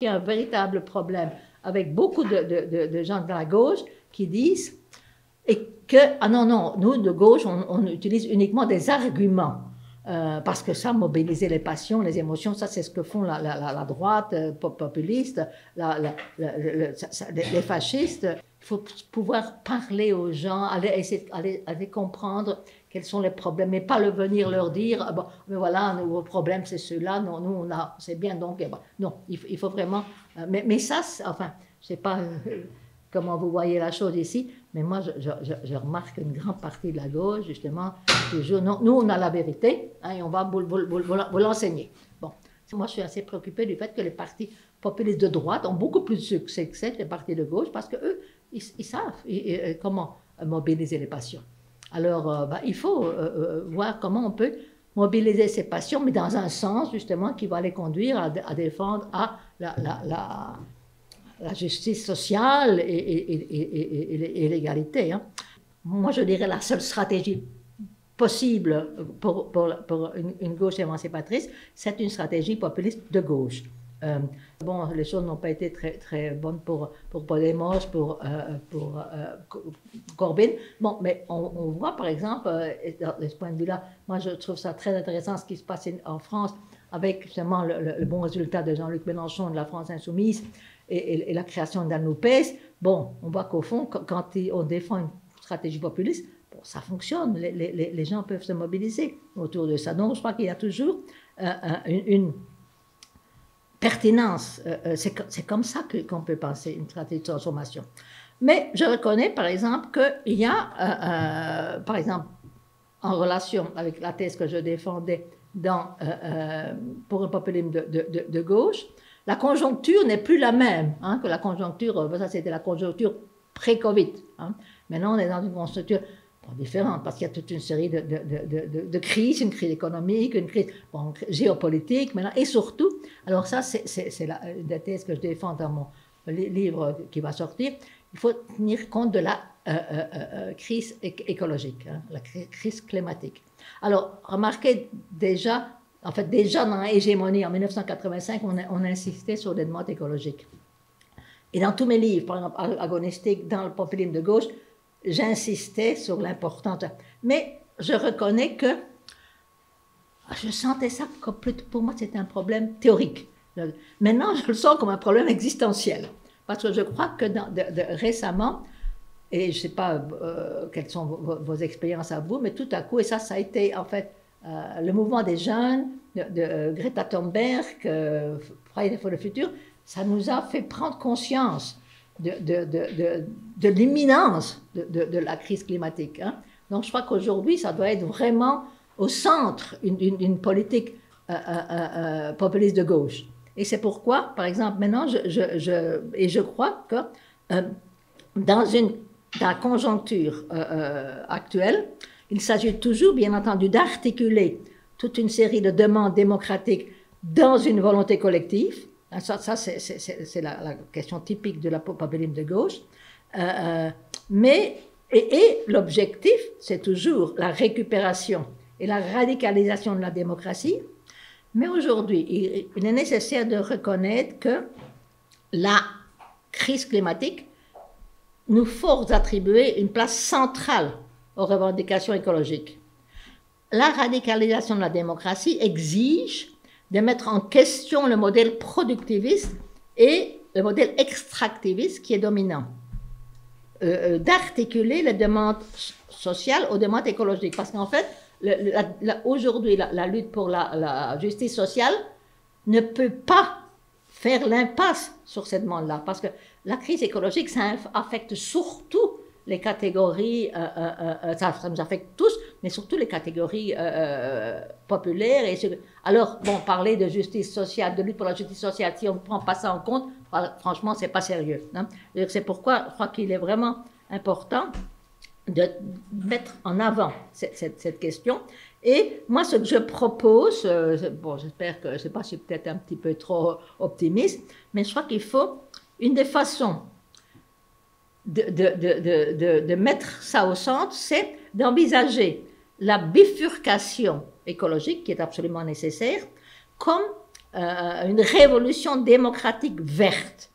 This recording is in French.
Il y a un véritable problème avec beaucoup de gens de la gauche qui disent et que, ah non, non, nous de gauche, on utilise uniquement des arguments. Parce que ça, mobiliser les passions, les émotions, ça c'est ce que font la droite populiste, les fascistes. Il faut pouvoir parler aux gens, aller comprendre quels sont les problèmes, mais pas venir leur dire, ah bon, mais voilà, nos problèmes c'est ceux-là, non, nous c'est bien, donc, bon, non, il faut vraiment, mais ça, enfin, je ne sais pas comment vous voyez la chose ici, mais moi je remarque une grande partie de la gauche, justement, toujours, non, nous on a la vérité, hein, et on va vous l'enseigner. Bon, moi je suis assez préoccupée du fait que les partis populistes de droite ont beaucoup plus de succès que les partis de gauche, parce qu'eux, ils savent comment mobiliser les passions. Alors, il faut voir comment on peut mobiliser ces passions, mais dans un sens, justement, qui va les conduire à défendre la justice sociale et l'égalité. Hein. Moi, je dirais la seule stratégie possible pour une gauche émancipatrice, c'est une stratégie populiste de gauche. Bon, les choses n'ont pas été très bonnes pour Podemos, pour Corbyn. Bon, mais on voit par exemple, de ce point de vue-là, moi je trouve ça très intéressant ce qui se passe en France avec justement le bon résultat de Jean-Luc Mélenchon de la France Insoumise et la création d'Anne Loupès. Bon, on voit qu'au fond, quand on défend une stratégie populiste, bon, ça fonctionne, les gens peuvent se mobiliser autour de ça. Donc je crois qu'il y a toujours une pertinence, c'est comme ça qu'on peut penser une stratégie de transformation. Mais je reconnais par exemple qu'il y a, par exemple, en relation avec la thèse que je défendais pour un populisme de gauche, la conjoncture n'est plus la même hein, que la conjoncture, ça c'était la conjoncture pré-Covid. Hein. Maintenant on est dans une conjoncture différente parce qu'il y a toute une série de crises, une crise économique, une crise géopolitique maintenant, et surtout, alors ça c'est la thèse que je défends dans mon livre qui va sortir, il faut tenir compte de la crise écologique, hein, la crise climatique. Alors remarquez déjà, en fait déjà dans l'hégémonie en 1985, on insistait sur les demandes écologiques. Et dans tous mes livres, par exemple agonistique, dans le populisme de gauche, j'insistais sur l'importance. Mais je reconnais que je sentais ça comme pour moi c'était un problème théorique. Maintenant, je le sens comme un problème existentiel. Parce que je crois que récemment, et je ne sais pas quelles sont vos expériences à vous, mais tout à coup, et ça a été en fait le mouvement des jeunes, de Greta Thunberg, Friday for the Future, ça nous a fait prendre conscience de l'imminence de la crise climatique. Hein. Donc je crois qu'aujourd'hui, ça doit être vraiment au centre d'une politique populiste de gauche. Et c'est pourquoi, par exemple, maintenant, je crois que dans la conjoncture actuelle, il s'agit toujours, bien entendu, d'articuler toute une série de demandes démocratiques dans une volonté collective. Ça c'est la question typique de la populisme de gauche. Mais l'objectif, c'est toujours la récupération et la radicalisation de la démocratie. Mais aujourd'hui, il est nécessaire de reconnaître que la crise climatique nous force d'attribuer une place centrale aux revendications écologiques. La radicalisation de la démocratie exige de mettre en question le modèle productiviste et le modèle extractiviste qui est dominant, d'articuler les demandes sociales aux demandes écologiques. Parce qu'en fait, aujourd'hui, la lutte pour la justice sociale ne peut pas faire l'impasse sur ces demandes-là. Parce que la crise écologique, ça affecte surtout les catégories, ça nous affecte tous, mais surtout les catégories populaires. Alors, bon, parler de justice sociale, de lutte pour la justice sociale, si on ne prend pas ça en compte, franchement, ce n'est pas sérieux. Hein. C'est pourquoi je crois qu'il est vraiment important de mettre en avant cette question. Et moi, ce que je propose, bon, j'espère que, je ne sais pas, je suis peut-être un petit peu trop optimiste, mais je crois qu'il faut une des façons de mettre ça au centre, c'est d'envisager la bifurcation écologique qui est absolument nécessaire comme une révolution démocratique verte.